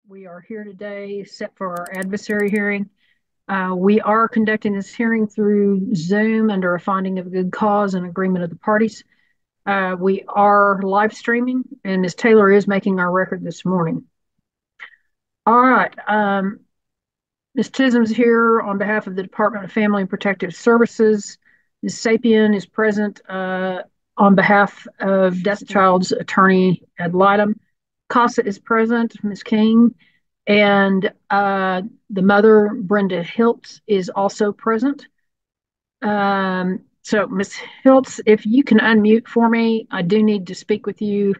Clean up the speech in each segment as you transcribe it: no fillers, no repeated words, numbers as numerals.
We are here today set for our adversary hearing. We are conducting this hearing through Zoom under a finding of good cause and agreement of the parties. We are live streaming, and Ms. Taylor is making our record this morning. All right. Ms. Chisholm's here on behalf of the Department of Family and Protective Services. Ms. Sapien is present on behalf of Death Child's attorney ad litem. Casa is present, Ms. King, and the mother, Brenda Hiltz, is also present. So, Ms. Hiltz, if you can unmute for me, I do need to speak with you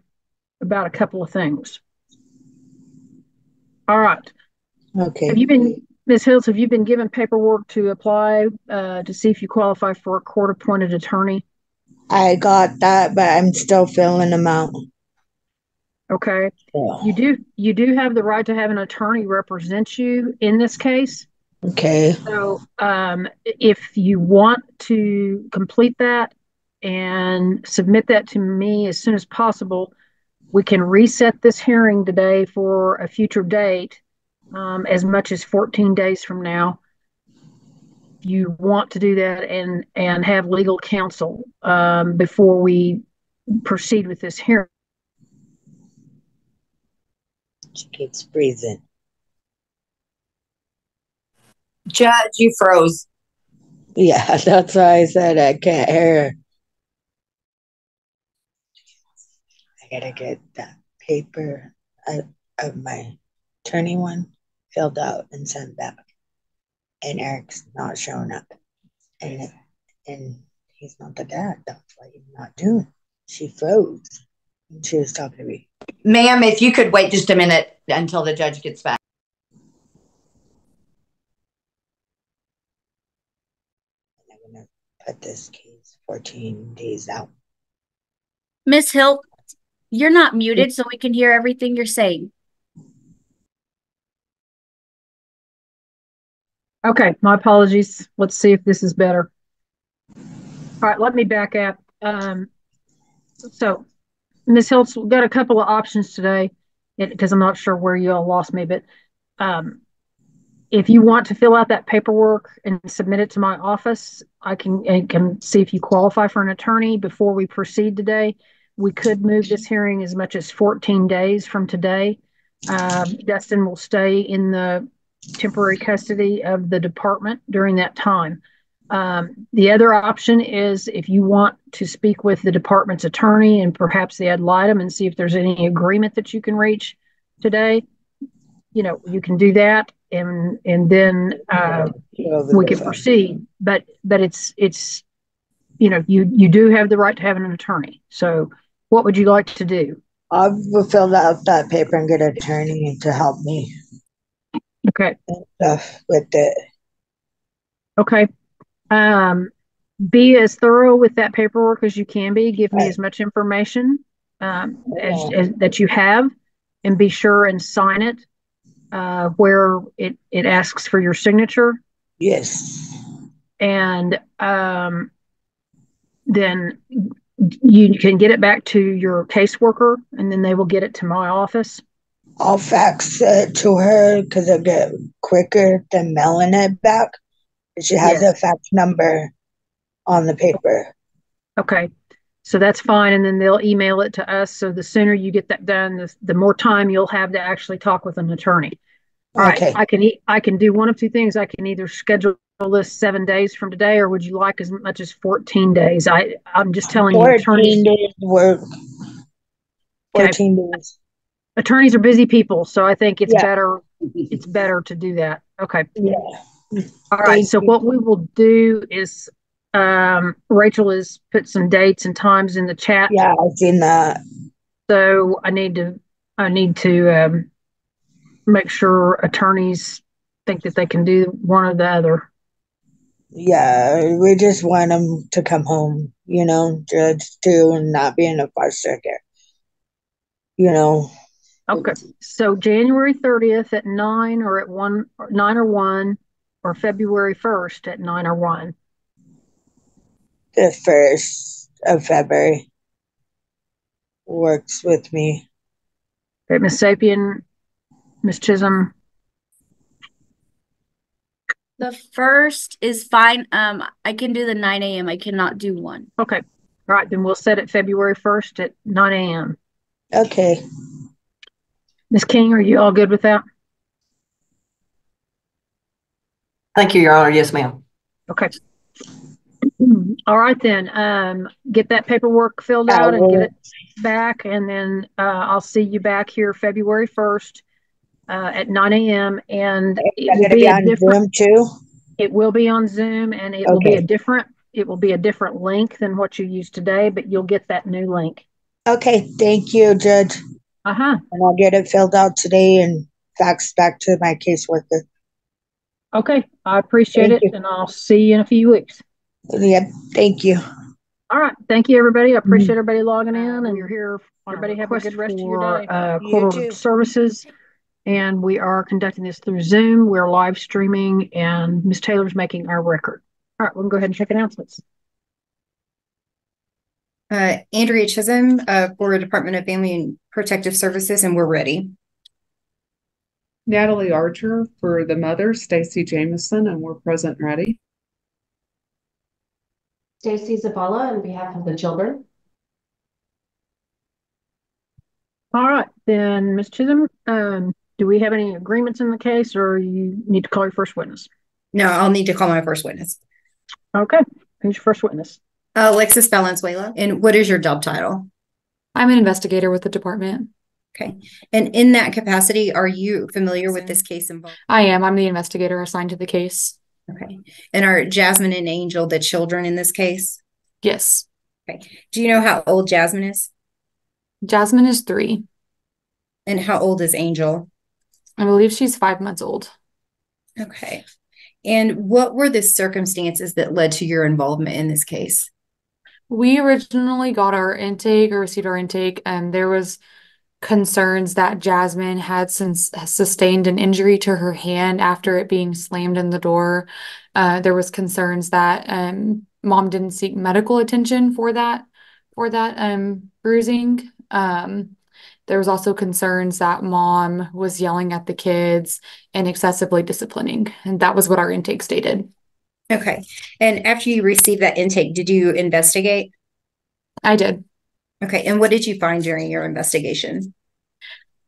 about a couple of things. All right. Okay. Ms. Hiltz, have you been given paperwork to apply to see if you qualify for a court-appointed attorney? I got that, but I'm still filling them out. Okay. Yeah. You do have the right to have an attorney represent you in this case. Okay. So if you want to complete that and submit that to me as soon as possible, we can reset this hearing today for a future date, as much as 14 days from now. If you want to do that and have legal counsel before we proceed with this hearing. She keeps breathing. Judge, you froze. Yeah, that's why I said I can't hear her. I gotta get that paper of my attorney one filled out and sent back. And Eric's not showing up. And he's not the dad. That's why he's not doing it. She froze. She was talking to me. Ma'am, if you could wait just a minute until the judge gets back. I'm going to put this case 14 days out. Miss Hill, you're not muted, so we can hear everything you're saying. Okay, my apologies. Let's see if this is better. All right, let me back up. So, Ms. Hiltz, we've got a couple of options today because I'm not sure where you all lost me, but if you want to fill out that paperwork and submit it to my office, I can see if you qualify for an attorney before we proceed today. We could move this hearing as much as 14 days from today. Dustin will stay in the temporary custody of the department during that time. The other option is if you want to speak with the department's attorney and perhaps the ad litem and see if there's any agreement that you can reach today, you can do that and then we can proceed. But it's you do have the right to have an attorney. So what would you like to do? I will fill out that paper and get an attorney to help me. Okay. And stuff with it. Okay. Be as thorough with that paperwork as you can be. Give me as much information as that you have, and be sure and sign it where it asks for your signature. Yes. And then you can get it back to your caseworker, and then they will get it to my office. I'll fax it to her because it'll get quicker than mailing it back. She has a fax number on the paper. Okay. So that's fine. And then they'll email it to us. So the sooner you get that done, the more time you'll have to actually talk with an attorney. All right. I can do one of two things. I can either schedule this 7 days from today, or would you like as much as 14 days? I'm just telling you. 14 days work. 14 days. Attorneys are busy people, so I think it's better. It's better to do that. Okay. Yeah. All right. So what we will do is, Rachel has put some dates and times in the chat. Yeah, I've seen that. So I need to make sure attorneys think that they can do one or the other. Yeah, we just want them to come home, judge too, and not be in a foster care. Okay. So January 30th at 9 or at 1, 9 or 1, or February 1st at 9 or 1. The 1st of February works with me. Okay, Ms. Sapien, Ms. Chisholm? The first is fine. I can do the 9 a.m. I cannot do 1. Okay. All right, then we'll set it February 1st at 9 a.m. Okay. Ms. King, are you all good with that? Thank you, Your Honor. Yes, ma'am. Okay. All right, then. Get that paperwork filled I out and get will. it back, and then I'll see you back here February 1st at 9 a.m. And it I'm will gonna be be a on different. Zoom too. It will be on Zoom, and it will be a Okay. different. It will be a different link than what you used today, but you'll get that new link. Okay. Thank you, Judge. Uh-huh. And I'll get it filled out today and faxed back to my caseworker. Okay, I appreciate Thank it, you. and I'll see you in a few weeks. Yep. Thank you. All right, thank you, everybody. I appreciate everybody logging in, and you're here. Everybody have a good rest of your day. You Court too. ordered services, and we are conducting this through Zoom. We're live streaming, and Ms. Taylor's making our record. All right, we'll go ahead and check announcements. Andrea Chisholm for Department of Family and Protective Services, and we're ready. Natalie Archer for the mother, Stacy Jameson, and we're present and ready. Stacy Zabala on behalf of the children. All right, then, Ms. Chisholm, do we have any agreements in the case, or you need to call your first witness? No, I'll need to call my first witness. Okay, who's your first witness? Alexis Valenzuela. And what is your job title? I'm an investigator with the department. Okay. And in that capacity, are you familiar with this case involved? I am. I'm the investigator assigned to the case. Okay. And are Jasmine and Angel the children in this case? Yes. Okay. Do you know how old Jasmine is? Jasmine is 3. And how old is Angel? I believe she's 5 months old. Okay. And what were the circumstances that led to your involvement in this case? We originally got our intake or received our intake, and there was concerns that Jasmine had sustained an injury to her hand after it being slammed in the door. There was concerns that mom didn't seek medical attention for that bruising. There was also concerns that mom was yelling at the kids and excessively disciplining, and that was what our intake stated. Okay. And after you received that intake, did you investigate? I did. Okay. And what did you find during your investigation?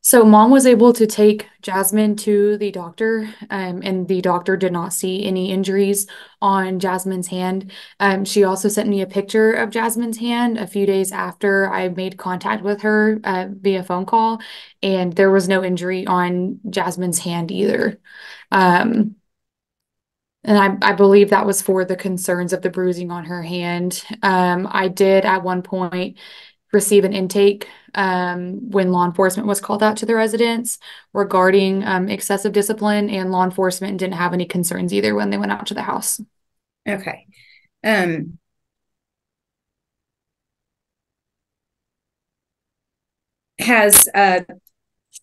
So mom was able to take Jasmine to the doctor, and the doctor did not see any injuries on Jasmine's hand. She also sent me a picture of Jasmine's hand a few days after I made contact with her via phone call, and there was no injury on Jasmine's hand either. And I believe that was for the concerns of the bruising on her hand. I did at one point receive an intake when law enforcement was called out to the residence regarding excessive discipline, and law enforcement didn't have any concerns either when they went out to the house. Okay. Has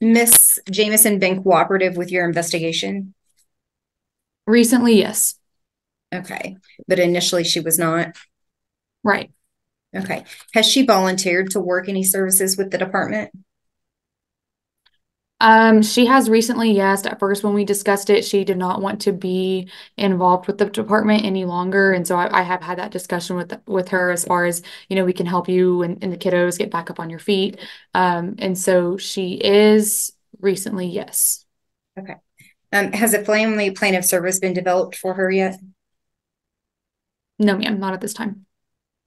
Miss Jameson been cooperative with your investigation? Recently, yes. Okay. But initially she was not? Right. Okay. Has she volunteered to work any services with the department? She has recently, yes. At first, when we discussed it, she did not want to be involved with the department any longer. And so I have had that discussion with her as far as, we can help you and the kiddos get back up on your feet. And so she is recently, yes. Okay. Has a family plan of service been developed for her yet? No, ma'am, not at this time.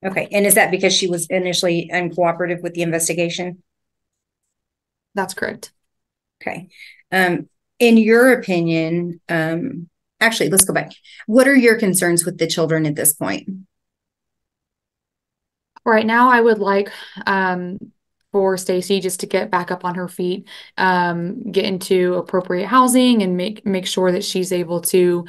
Okay. And is that because she was initially uncooperative with the investigation? That's correct. Okay. In your opinion, actually, let's go back. What are your concerns with the children at this point? Right now, I would like for Stacy just to get back up on her feet, get into appropriate housing, and make sure that she's able to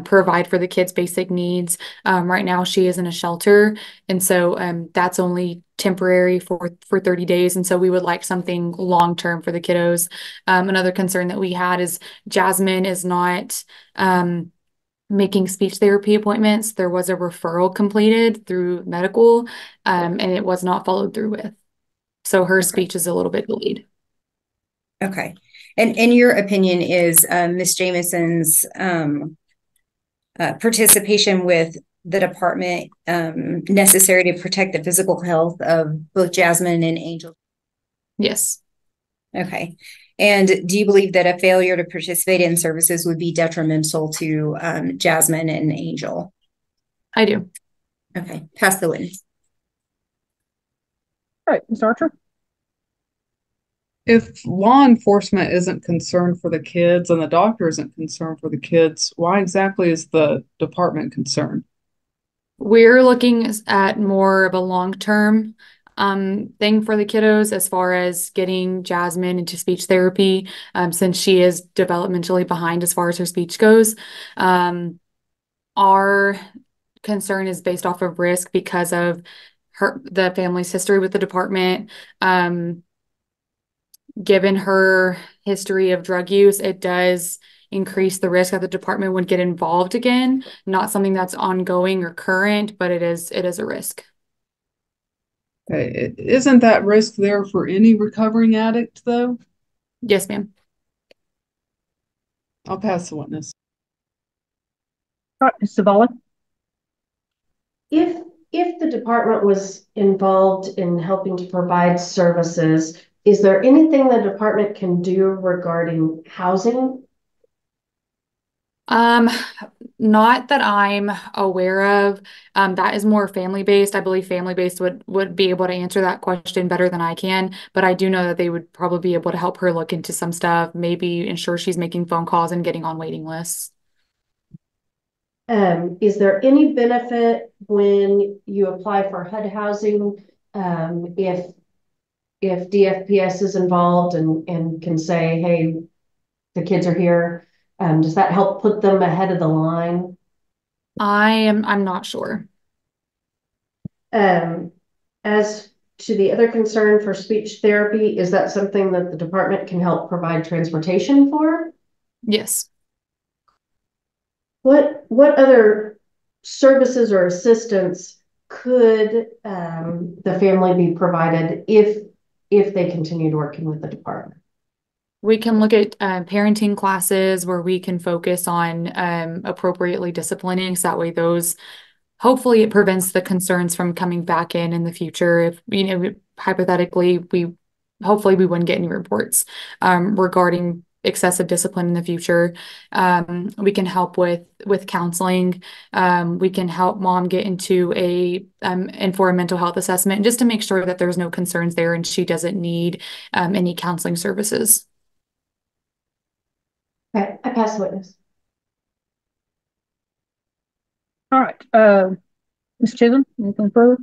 provide for the kids' basic needs. Right now, she is in a shelter, and so that's only temporary for 30 days. And so we would like something long-term for the kiddos. Another concern that we had is Jasmine is not making speech therapy appointments. There was a referral completed through medical, and it was not followed through with. So her speech is a little bit delayed. Okay. And in your opinion, is Ms. Jameson's participation with the department necessary to protect the physical health of both Jasmine and Angel? Yes. Okay. And do you believe that a failure to participate in services would be detrimental to Jasmine and Angel? I do. Okay. Pass the witness. All right, Ms. Archer. If law enforcement isn't concerned for the kids and the doctor isn't concerned for the kids, why exactly is the department concerned? We're looking at more of a long-term thing for the kiddos as far as getting Jasmine into speech therapy, since she is developmentally behind as far as her speech goes. Our concern is based off of risk because of the family's history with the department. Given her history of drug use, it does increase the risk that the department would get involved again. Not something that's ongoing or current, but it is a risk. Okay. Isn't that risk there for any recovering addict, though? Yes, ma'am. I'll pass the witness. All right, Ms. Zavala. If the department was involved in helping to provide services, is there anything the department can do regarding housing? Not that I'm aware of. That is more family-based. I believe family-based would be able to answer that question better than I can, but I do know that they would probably be able to help her look into some stuff, maybe ensure she's making phone calls and getting on waiting lists. Is there any benefit when you apply for HUD housing, if DFPS is involved and can say, hey, the kids are here? Does that help put them ahead of the line? I'm not sure. As to the other concern for speech therapy, is that something that the department can help provide transportation for? Yes. What other services or assistance could the family be provided if they continued working with the department? We can look at parenting classes where we can focus on appropriately disciplining. So that way hopefully it prevents the concerns from coming back in the future. If, hypothetically, hopefully we wouldn't get any reports regarding excessive discipline in the future. We can help with counseling. We can help mom get into and for a mental health assessment just to make sure that there's no concerns there and she doesn't need any counseling services. Okay, I pass the witness. All right, Ms. Chisholm, anything further?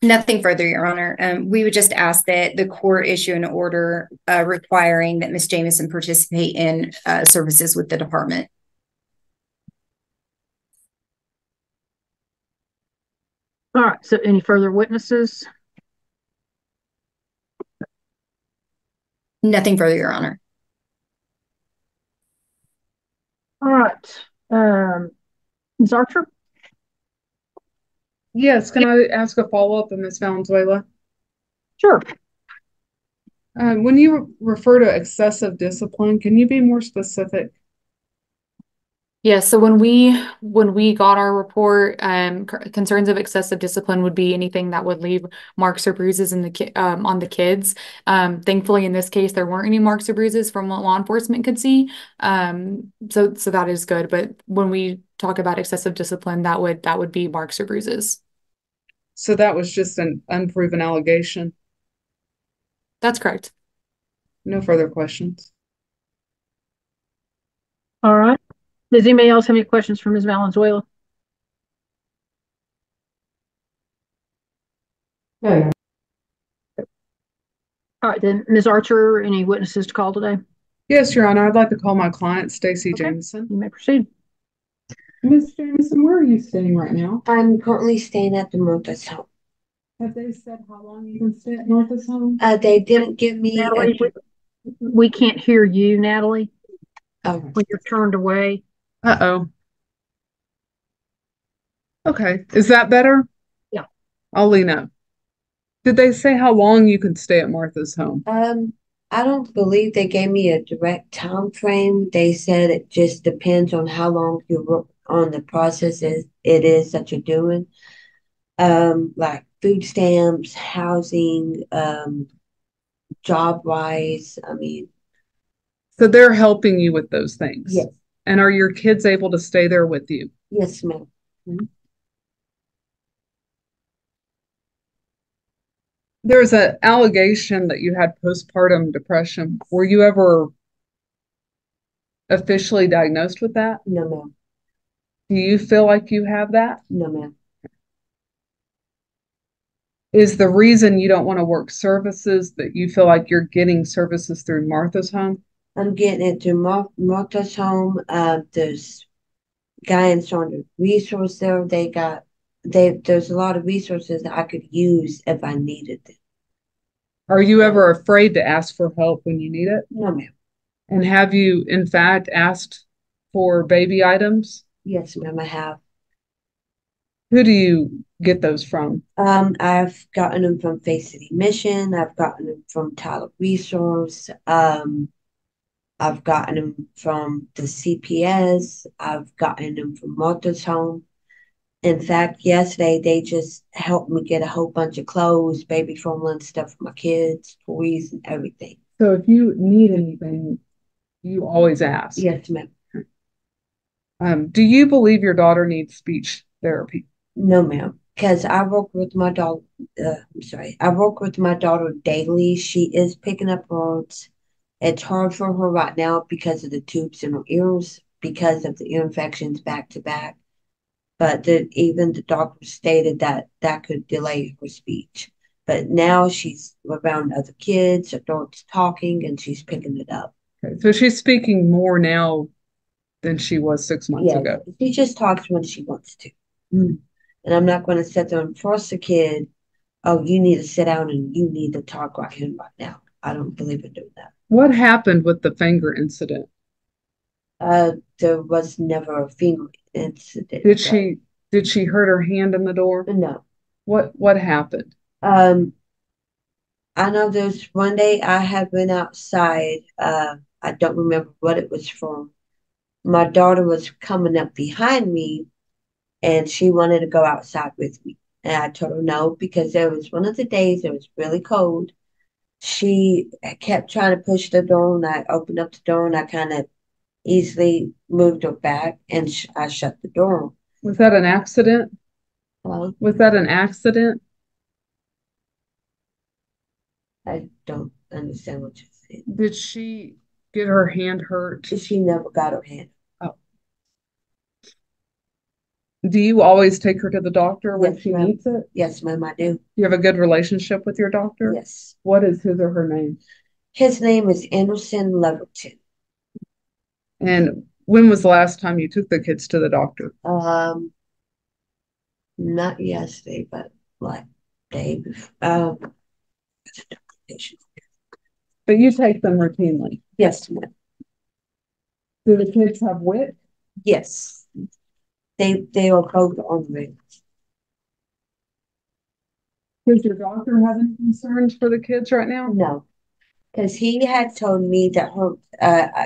Nothing further, Your Honor. We would just ask that the court issue an order requiring that Ms. Jameson participate in services with the department. All right, so any further witnesses? Nothing further, Your Honor. All right, Ms. Archer? Yes, can I ask a follow-up of Ms. Valenzuela? Sure. When you refer to excessive discipline, can you be more specific? Yeah, so when we got our report, concerns of excessive discipline would be anything that would leave marks or bruises on the kids. Thankfully, in this case, there weren't any marks or bruises from what law enforcement could see. So that is good. But when we talk about excessive discipline, that would be marks or bruises. So that was just an unproven allegation? That's correct. No further questions. All right. Does anybody else have any questions for Ms. Valenzuela? No. All right, then Ms. Archer, any witnesses to call today? Yes, Your Honor. I'd like to call my client, Stacey Jameson. You may proceed. Ms. Jameson, where are you staying right now? I'm currently staying at the Martha's home. Have they said how long you can stay at Martha's home? They didn't give me Natalie, we can't hear you, Natalie, oh, when you're turned away. Uh-oh. Okay. Is that better? Yeah. I'll lean up. Did they say how long you could stay at Martha's home? I don't believe they gave me a direct time frame. They said it just depends on how long you work on the process it is that you're doing. Like food stamps, housing, job wise. I mean, So they're helping you with those things. yes, And are your kids able to stay there with you? yes, ma'am. There's an allegation that you had postpartum depression. Were you ever officially diagnosed with that? No, ma'am. Do you feel like you have that? No, ma'am. Is the reason you don't want to work services that you feel like you're getting services through Martha's home? I'm getting it to Martha's home. There's guidance on the resource there. There's a lot of resources that I could use if I needed them. Are you ever afraid to ask for help when you need it? No, ma'am. And have you, in fact, asked for baby items? Yes, ma'am, I have. Who do you get those from? I've gotten them from Face City Mission. I've gotten them from Tyler Resource. I've gotten them from the CPS. I've gotten them from Martha's home. In fact, yesterday they just helped me get a whole bunch of clothes, baby formula and stuff for my kids, toys and everything. So if you need anything, you always ask. Yes, ma'am. Do you believe your daughter needs speech therapy? No, ma'am. Because I work with my daughter. I work with my daughter daily. She is picking up words. It's hard for her right now because of the tubes in her ears, because of the ear infections back to back. But even the doctor stated that could delay her speech. But now she's around other kids, adults talking, and she's picking it up. Okay, so she's speaking more now than she was 6 months ago. She just talks when she wants to. And I'm not going to sit there and force a kid, oh, you need to sit down and you need to talk right here right now. I don't believe in doing that. What happened with the finger incident? There was never a finger incident. Did she hurt her hand in the door? No. What happened? I know there's one day I had been outside. I don't remember what it was from. My daughter was coming up behind me and she wanted to go outside with me. And I told her no, because there was one of the days it was really cold. She kept trying to push the door, and I opened up the door, and I kind of easily moved her back, and I shut the door. Was that an accident? Was that an accident? I don't understand what you're saying. Did she get her hand hurt? She never got her hand. Oh. Do you always take her to the doctor when she needs it? Yes, ma'am, I do. You have a good relationship with your doctor? Yes. What is his or her name? His name is Anderson Leverton. And when was the last time you took the kids to the doctor? Not yesterday, but like day before. But you take them routinely? Yes, ma'am. Do the kids have WIC? Yes. They are both on WIC. Does your doctor have any concerns for the kids right now? No. Because he had told me that her,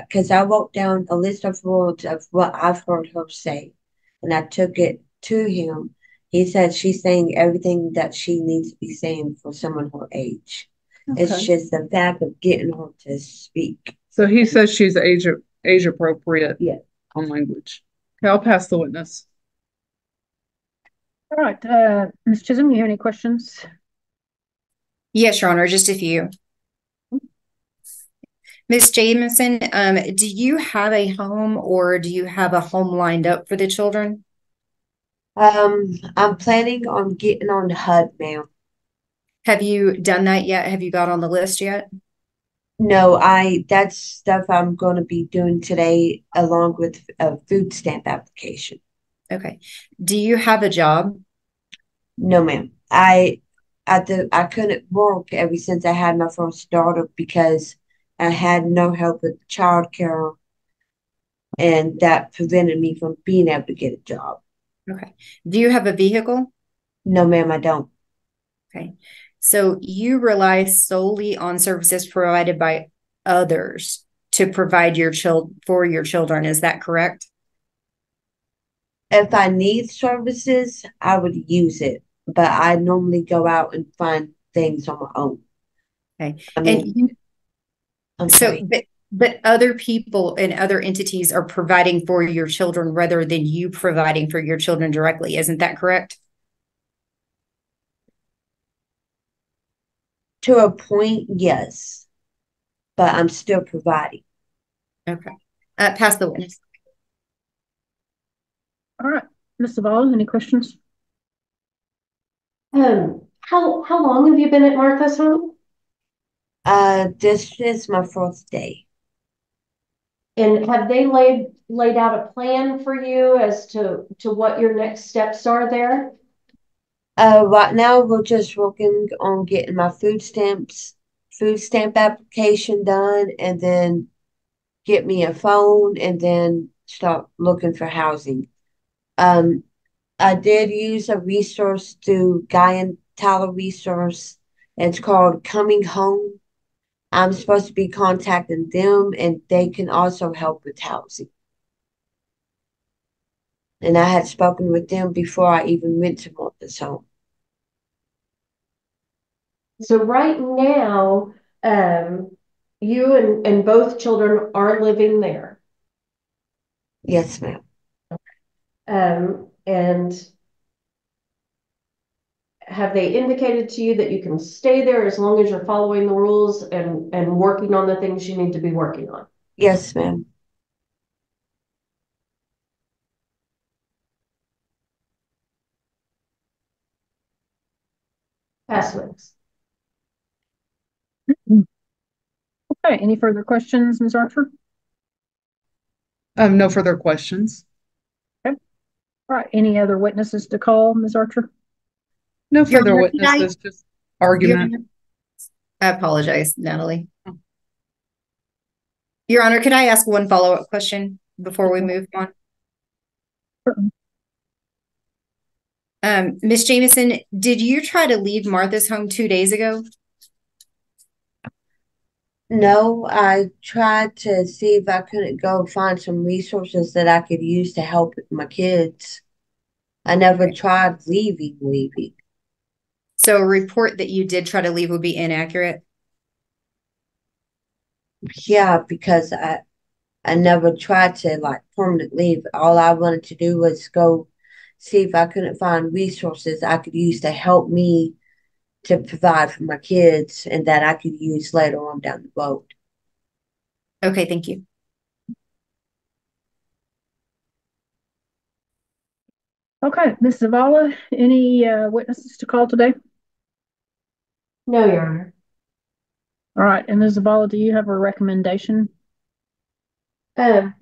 because I wrote down a list of words of what I've heard her say, and I took it to him. He said she's saying everything that she needs to be saying for someone her age. Okay. It's just the fact of getting her to speak. So he says she's age appropriate on language. Okay, I'll pass the witness. All right, Ms. Chisholm, you have any questions? Yes, Your Honor, just a few. Ms. Jamison, do you have a home, or do you have a home lined up for the children? I'm planning on getting on the HUD, ma'am. Have you done that yet? Have you got on the list yet? No, that's stuff I'm going to be doing today along with a food stamp application. Okay. Do you have a job? No, ma'am. I couldn't work ever since I had my first daughter because I had no help with childcare, and that prevented me from being able to get a job. Okay. Do you have a vehicle? No, ma'am, I don't. Okay. So you rely solely on services provided by others to provide for your children. Is that correct? If I need services, I would use it, but I normally go out and find things on my own. Okay. I mean, I'm sorry. But other people and other entities are providing for your children rather than you providing for your children directly. Isn't that correct? To a point, yes, but I'm still providing. Okay. Pass the witness. All right, Ms. Zavala, any questions? How long have you been at Martha's home? This is my fourth day. And have they laid out a plan for you as to what your next steps are there? Right now we're just working on getting my food stamp application done, and then get me a phone, and then start looking for housing. I did use a resource through Guy and Tyler Resource. It's called Coming Home. I'm supposed to be contacting them, and they can also help with housing. And I had spoken with them before I even went to Martha's home. So right now, you and both children are living there. Yes, ma'am. And have they indicated to you that you can stay there as long as you're following the rules and working on the things you need to be working on? Yes, ma'am. Pass witness. Okay, any further questions, Ms. Archer? No further questions. Okay. All right, any other witnesses to call, Ms. Archer? No further witnesses, just argument. I apologize, Natalie. Your Honor, could I ask one follow-up question before we move on? Ms. Jameson, did you try to leave Martha's home 2 days ago? No, I tried to see if I couldn't go find some resources that I could use to help with my kids. I never tried leaving. So a report that you did try to leave would be inaccurate? Yeah, because I never tried to like permanent leave. All I wanted to do was go see if I couldn't find resources I could use to help me to provide for my kids, and that I could use later on down the road. Okay, thank you. Okay, Ms. Zavala, any witnesses to call today? No, Your Honor. All right, and Ms. Zavala, do you have a recommendation? Your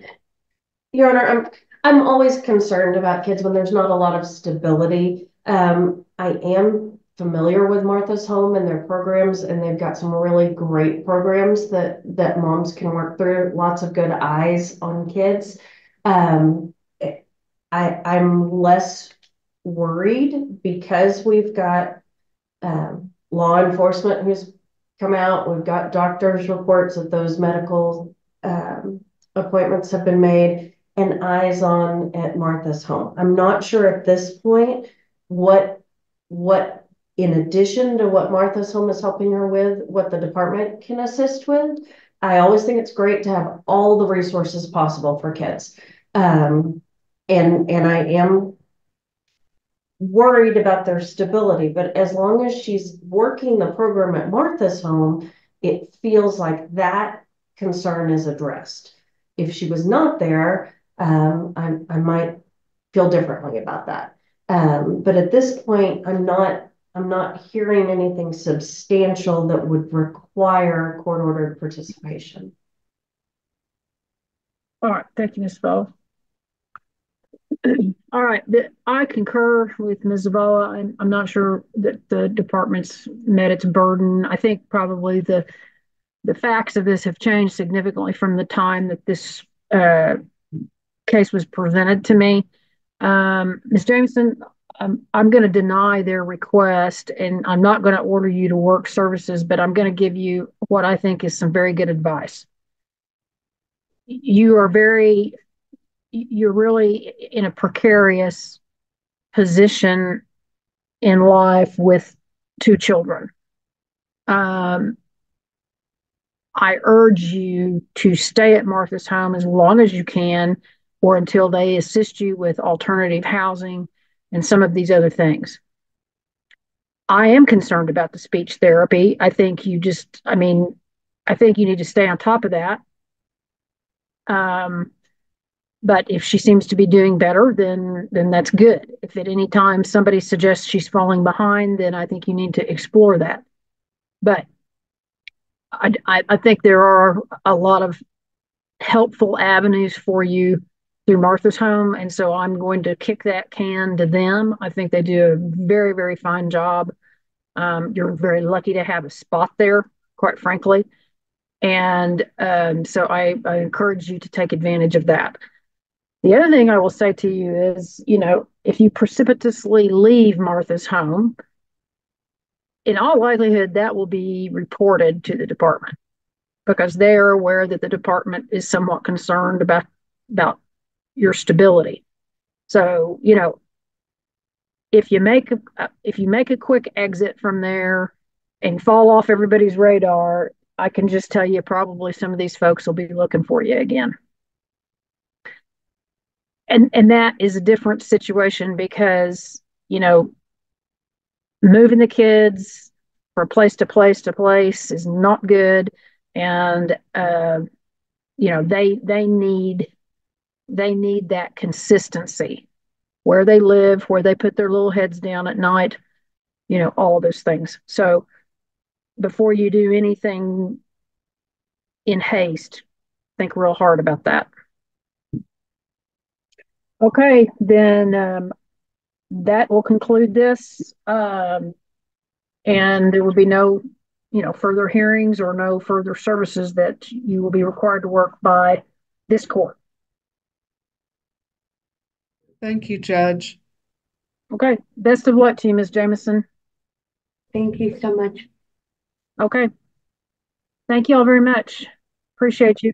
Honor, I'm always concerned about kids when there's not a lot of stability. I am familiar with Martha's home and their programs, and they've got some really great programs that moms can work through. Lots of good eyes on kids. I'm less worried because we've got law enforcement who's come out. We've got doctors' reports that those medical appointments have been made, and eyes on at Martha's home. I'm not sure at this point what in addition to what Martha's home is helping her with, what the department can assist with. I always think it's great to have all the resources possible for kids. And I am worried about their stability, but as long as she's working the program at Martha's home, it feels like that concern is addressed. If she was not there, I might feel differently about that. But at this point, I'm not hearing anything substantial that would require court-ordered participation. All right, thank you, Ms. Zavala. All right, I concur with Ms. Zavala. I'm not sure that the department's met its burden. I think probably the facts of this have changed significantly from the time that this case was presented to me. Ms. Jameson, I'm going to deny their request, and I'm not going to order you to work services, but I'm going to give you what I think is some very good advice. You're really in a precarious position in life with 2 children. I urge you to stay at Martha's home as long as you can, or until they assist you with alternative housing and some of these other things. I am concerned about the speech therapy. I think you need to stay on top of that. But if she seems to be doing better, then that's good. If at any time somebody suggests she's falling behind, then I think you need to explore that. But I think there are a lot of helpful avenues for you through Martha's home, and so I'm going to kick that can to them. I think they do a very, very fine job. You're very lucky to have a spot there, quite frankly. And so I encourage you to take advantage of that. The other thing I will say to you is, if you precipitously leave Martha's home, in all likelihood, that will be reported to the department, because they're aware that the department is somewhat concerned about your stability. So, if you make a quick exit from there and fall off everybody's radar, I can just tell you probably some of these folks will be looking for you again. And that is a different situation because, moving the kids from place to place to place is not good. And, they need that consistency where they live, where they put their little heads down at night, all of those things. So before you do anything in haste, think real hard about that. Okay, then that will conclude this. And there will be no, further hearings or no further services that you will be required to work by this court. Thank you, Judge. Okay, best of luck to you, Ms. Jameson. Thank you so much. Okay. Thank you all very much. Appreciate you.